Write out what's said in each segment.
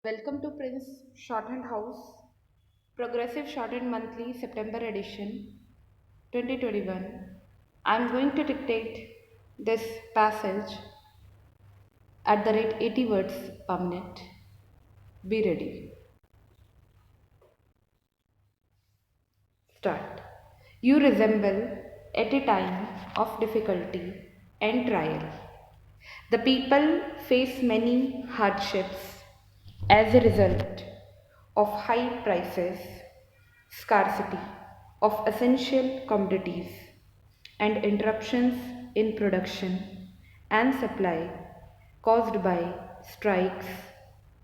Welcome to Prince Shorthand House, Progressive Shorthand Monthly September edition 2021. I'm going to dictate this passage at the rate 80 words per minute. Be ready. Start. You resemble at a time of difficulty and trial. The people face many hardships as a result of high prices, scarcity of essential commodities, and interruptions in production and supply caused by strikes,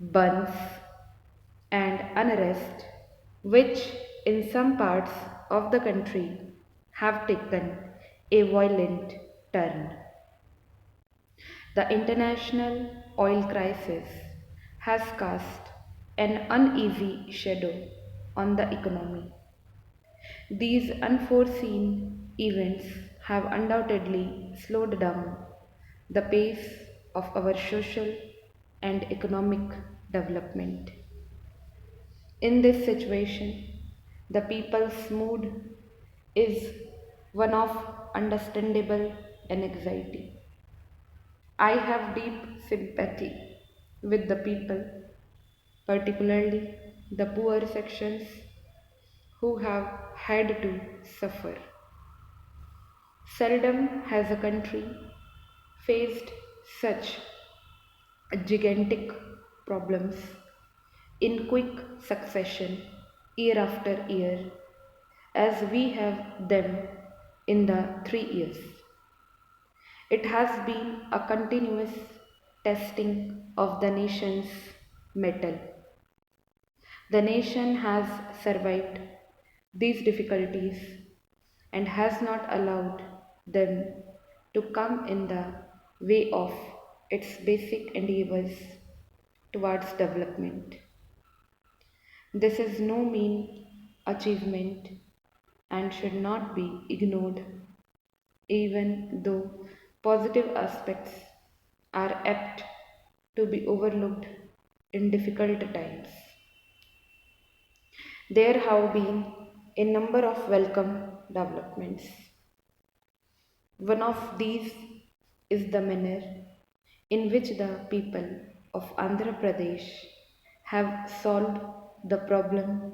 burns, and unrest, which in some parts of the country have taken a violent turn. The international oil crisis has cast an uneasy shadow on the economy. These unforeseen events have undoubtedly slowed down the pace of our social and economic development. In this situation, the people's mood is one of understandable anxiety. I have deep sympathy with the people, particularly the poor sections who have had to suffer. Seldom has a country faced such gigantic problems in quick succession year after year as we have them in the 3 years. It has been a continuous testing of the nation's mettle. The nation has survived these difficulties and has not allowed them to come in the way of its basic endeavors towards development. This is no mean achievement and should not be ignored, even though positive aspects are apt to be overlooked in difficult times. There have been a number of welcome developments. One of these is the manner in which the people of Andhra Pradesh have solved the problem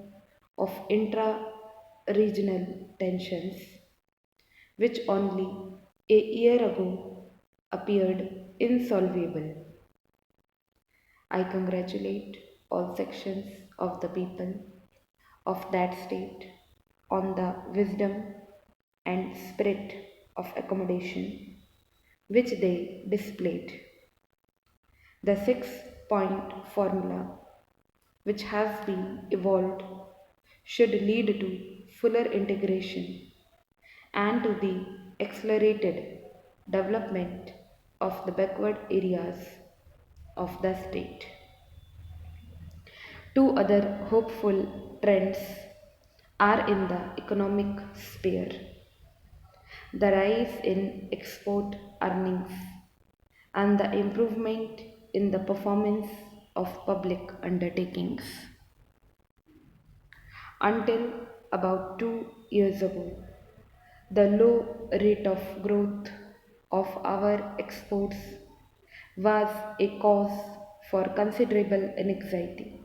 of intra regional tensions, which only a year ago appeared insolvable. I congratulate all sections of the people of that state on the wisdom and spirit of accommodation which they displayed. The 6 point formula, which has been evolved, should lead to fuller integration and to the accelerated development of the backward areas of the state. Two other hopeful trends are in the economic sphere: the rise in export earnings and the improvement in the performance of public undertakings. Until about 2 years ago, the low rate of growth of our exports was a cause for considerable anxiety.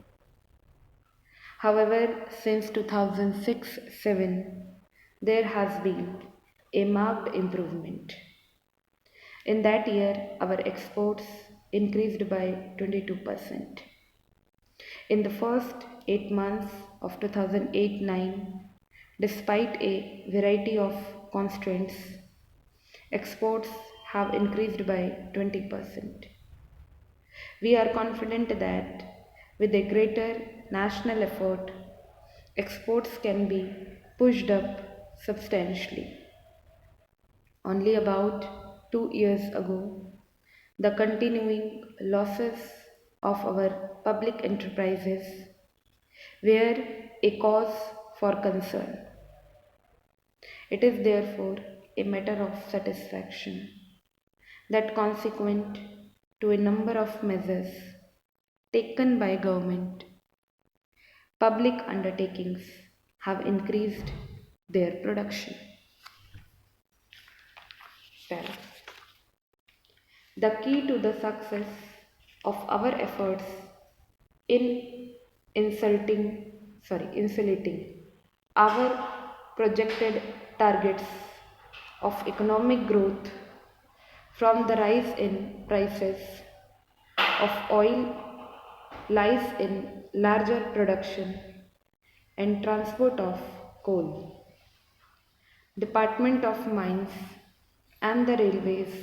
However, since 2006-7, there has been a marked improvement. In that year, our exports increased by 22%. In the first 8 months of 2008-9, despite a variety of constraints, exports have increased by 20%. We are confident that with a greater national effort, exports can be pushed up substantially. Only about 2 years ago, the continuing losses of our public enterprises were a cause for concern. It is therefore a matter of satisfaction that, consequent to a number of measures taken by government, public undertakings have increased their production. Well, the key to the success of our efforts in insulating our projected targets of economic growth from the rise in prices of oil lies in larger production and transport of coal. Department of Mines and the Railways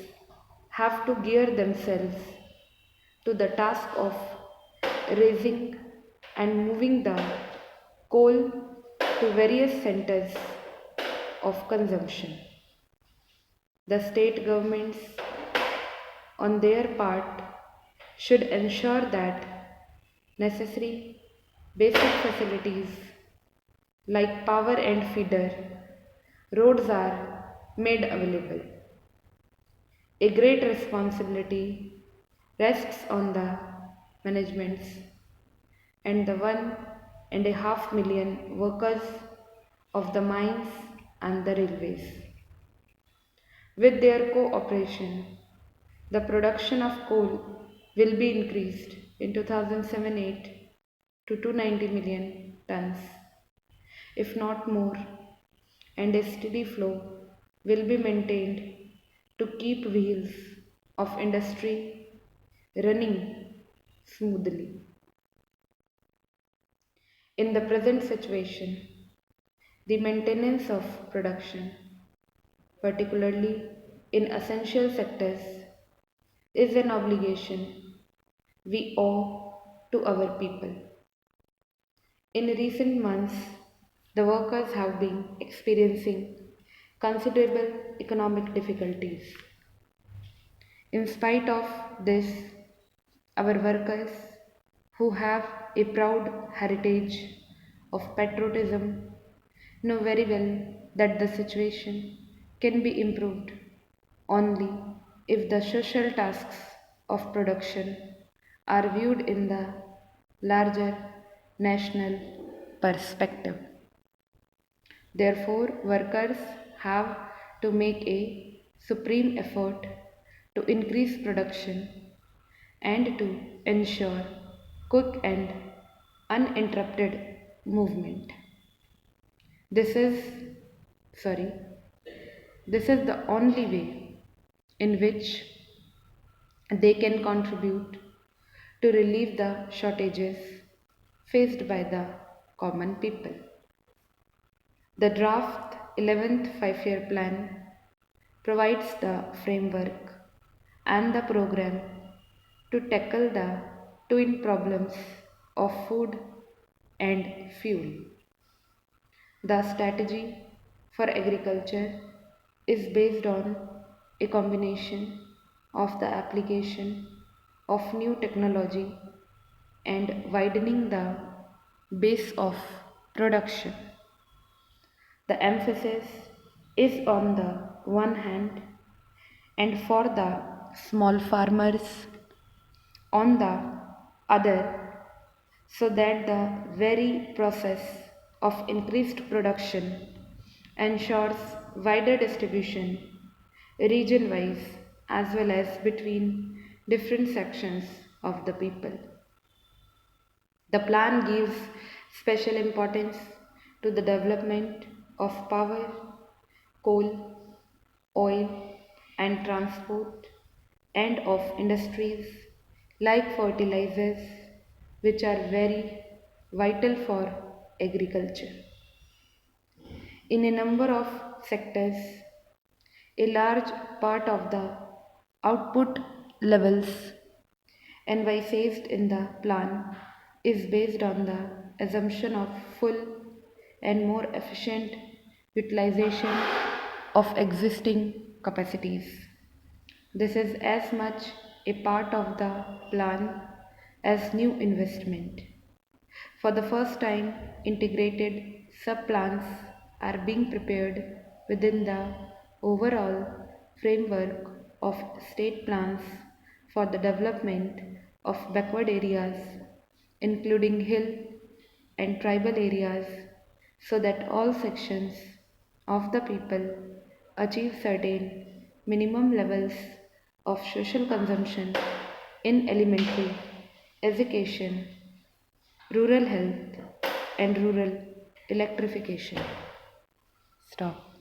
have to gear themselves to the task of raising and moving the coal to various centers of consumption. The state governments, on their part, should ensure that necessary basic facilities like power and feeder roads are made available. A great responsibility rests on the managements and the 1.5 million workers of the mines and the railways. With their cooperation, the production of coal will be increased in 2007-8 to 290 million tons, if not more, and a steady flow will be maintained to keep wheels of industry running smoothly. In the present situation, the maintenance of production, particularly in essential sectors, is an obligation we owe to our people. In recent months, the workers have been experiencing considerable economic difficulties. In spite of this, our workers, who have a proud heritage of patriotism, know very well that the situation can be improved only if the social tasks of production are viewed in the larger national perspective. Therefore, workers have to make a supreme effort to increase production and to ensure quick and uninterrupted movement. This is sorry, this is the only way in which they can contribute to relieve the shortages faced by the common people. The draft 11th 5-year plan provides the framework and the program to tackle the twin problems of food and fuel. The strategy for agriculture is based on a combination of the application of new technology and widening the base of production. The emphasis is on the one hand and for the small farmers on the other, so that the very process of increased production ensures wider distribution region wise as well as between different sections of the people. The plan gives special importance to the development of power, coal, oil, and transport, and of industries like fertilizers, which are very vital for agriculture. In a number of sectors, a large part of the output levels envisaged in the plan is based on the assumption of full and more efficient utilization of existing capacities. This is as much a part of the plan as new investment. For the first time, integrated sub-plans are being prepared within the overall framework of state plans for the development of backward areas including hill and tribal areas, so that all sections of the people achieve certain minimum levels of social consumption in elementary education, rural health, and rural electrification. Stop.